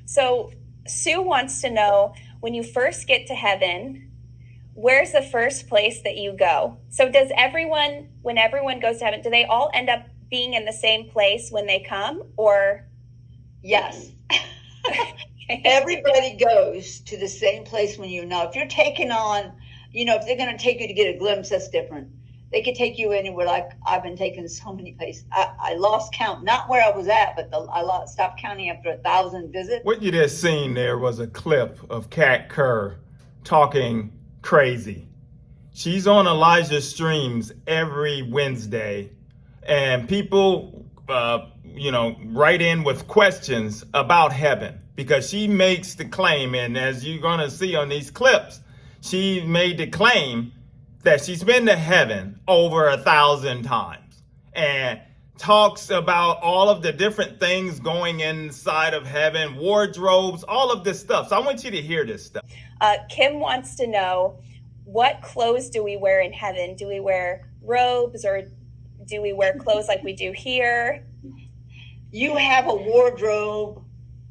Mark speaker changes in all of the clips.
Speaker 1: So Sue wants to know, when you first get to heaven, where's the first place that you go? So does everyone, when everyone goes to heaven, do they all end up being in the same place when they come, or?
Speaker 2: Yes. Everybody goes to the same place when you know. If you're taking on, if they're going to take you to get a glimpse, that's different. They could take you anywhere. Like I've been taken so many places. I lost count, not where I was at, but I stopped counting after 1,000 visits.
Speaker 3: What you just seen there was a clip of Kat Kerr talking crazy. She's on Elijah's streams every Wednesday, and people, write in with questions about heaven because she makes the claim, and as you're going to see on these clips, she made the claim that she's been to heaven over 1,000 times and talks about all of the different things going inside of heaven, wardrobes, all of this stuff. So I want you to hear this stuff.
Speaker 1: Kim wants to know, what clothes do we wear in heaven? Do we wear robes, or do we wear clothes like we do here?
Speaker 2: You have a wardrobe,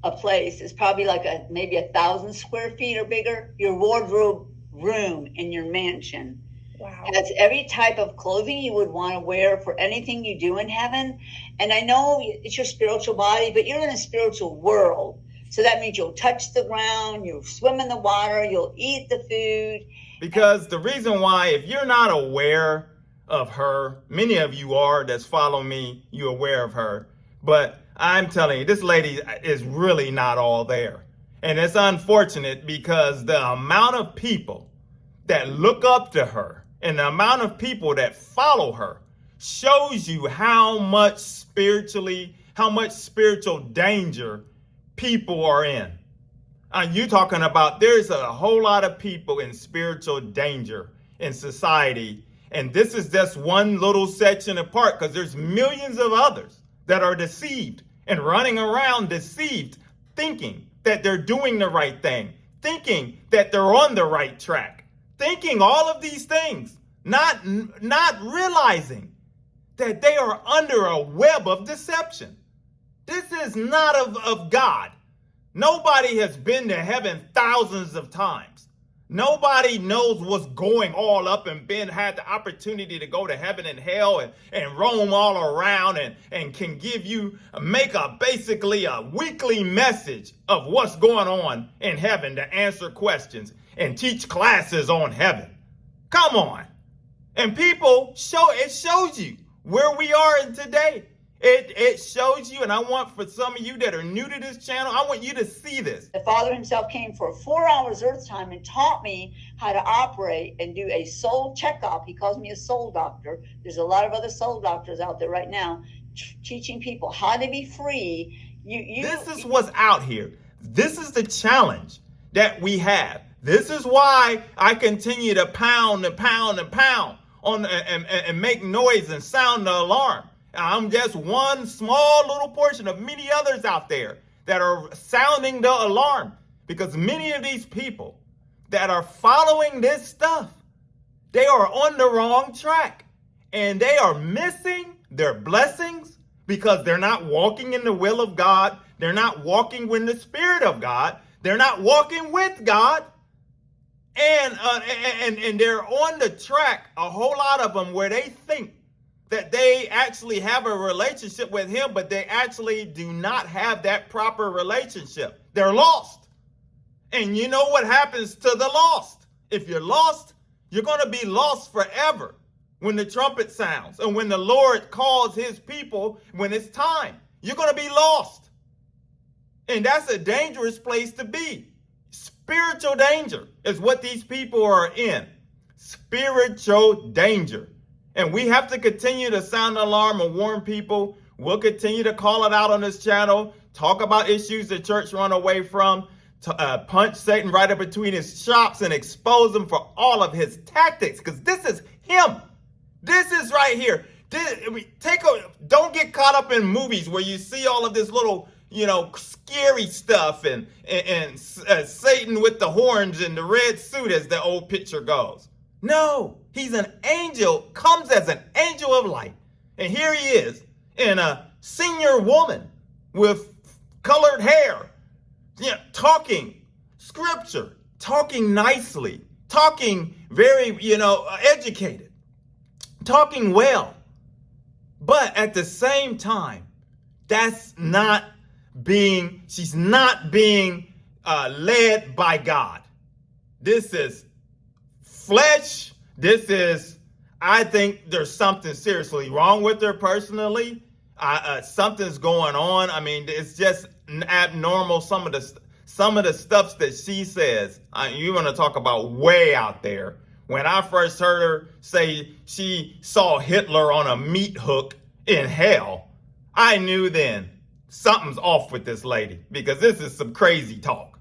Speaker 2: a place. It's probably like maybe 1,000 square feet or bigger. Your wardrobe room in your mansion.
Speaker 1: Wow.
Speaker 2: Has every type of clothing you would want to wear for anything you do in heaven. And I know it's your spiritual body, but you're in a spiritual world. So that means you'll touch the ground, you'll swim in the water, you'll eat the food.
Speaker 3: Because the reason why, if you're not aware of her, many of you are that's follow me, you're aware of her. But I'm telling you, this lady is really not all there. And it's unfortunate because the amount of people that look up to her and the amount of people that follow her shows you how much spiritual danger people are in. You're talking about there's a whole lot of people in spiritual danger in society. And this is just one little section apart, because there's millions of others that are deceived and running around deceived, thinking that they're doing the right thing, thinking that they're on the right track, thinking all of these things, not realizing that they are under a web of deception. This is not of God. Nobody has been to heaven thousands of times. Nobody knows what's going all up and had the opportunity to go to heaven and hell and roam all around and can make basically a weekly message of what's going on in heaven to answer questions and teach classes on heaven. Come on. And it shows you where we are in today. It shows you, and I want for some of you that are new to this channel, I want you to see this.
Speaker 2: The Father himself came for 4 hours earth time and taught me how to operate and do a soul checkup. He calls me a soul doctor. There's a lot of other soul doctors out there right now teaching people how to be free.
Speaker 3: This is what's out here. This is the challenge that we have. This is why I continue to pound and pound and pound on and make noise and sound the alarm. I'm just one small little portion of many others out there that are sounding the alarm, because many of these people that are following this stuff, they are on the wrong track and they are missing their blessings because they're not walking in the will of God. They're not walking in the Spirit of God. They're not walking with God. And they're on the track, a whole lot of them, where they think that they actually have a relationship with him, but they actually do not have that proper relationship. They're lost. And you know what happens to the lost? If you're lost, you're going to be lost forever when the trumpet sounds and when the Lord calls his people when it's time. You're going to be lost. And that's a dangerous place to be. Spiritual danger is what these people are in. Spiritual danger. And we have to continue to sound the alarm and warn people. We'll continue to call it out on this channel, talk about issues the church run away from, punch Satan right up between his chops and expose him for all of his tactics, because this is him. This is right here. Don't get caught up in movies where you see all of this little, scary stuff and Satan with the horns and the red suit, as the old picture goes. No, he's an angel, comes as an angel of light. And here he is in a senior woman with colored hair, talking scripture, talking nicely, talking very, educated, talking well. But at the same time, she's not being led by God. This is flesh. I think there's something seriously wrong with her personally. Something's going on. I mean, it's just abnormal. Some of the stuff that she says, you want to talk about way out there. When I first heard her say she saw Hitler on a meat hook in hell, I knew then something's off with this lady, because this is some crazy talk.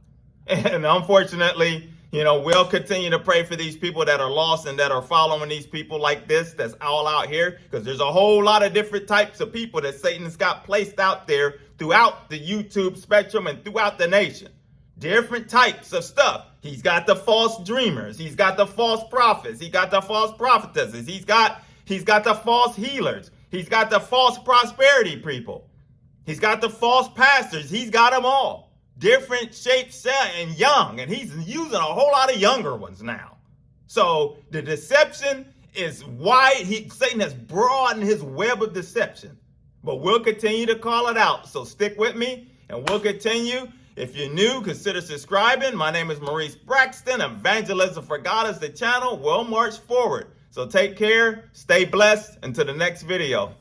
Speaker 3: And unfortunately, we'll continue to pray for these people that are lost and that are following these people like this, that's all out here, because there's a whole lot of different types of people that Satan's got placed out there throughout the YouTube spectrum and throughout the nation. Different types of stuff. He's got the false dreamers. He's got the false prophets. He got the false prophetesses. He's got the false healers. He's got the false prosperity people. He's got the false pastors. He's got them all. Different shapes and young. And he's using a whole lot of younger ones now. So the deception is wide. Satan has broadened his web of deception. But we'll continue to call it out. So stick with me and we'll continue. If you're new, consider subscribing. My name is Maurice Braxton. Evangelism for God is the channel. We'll march forward. So take care, stay blessed, until the next video.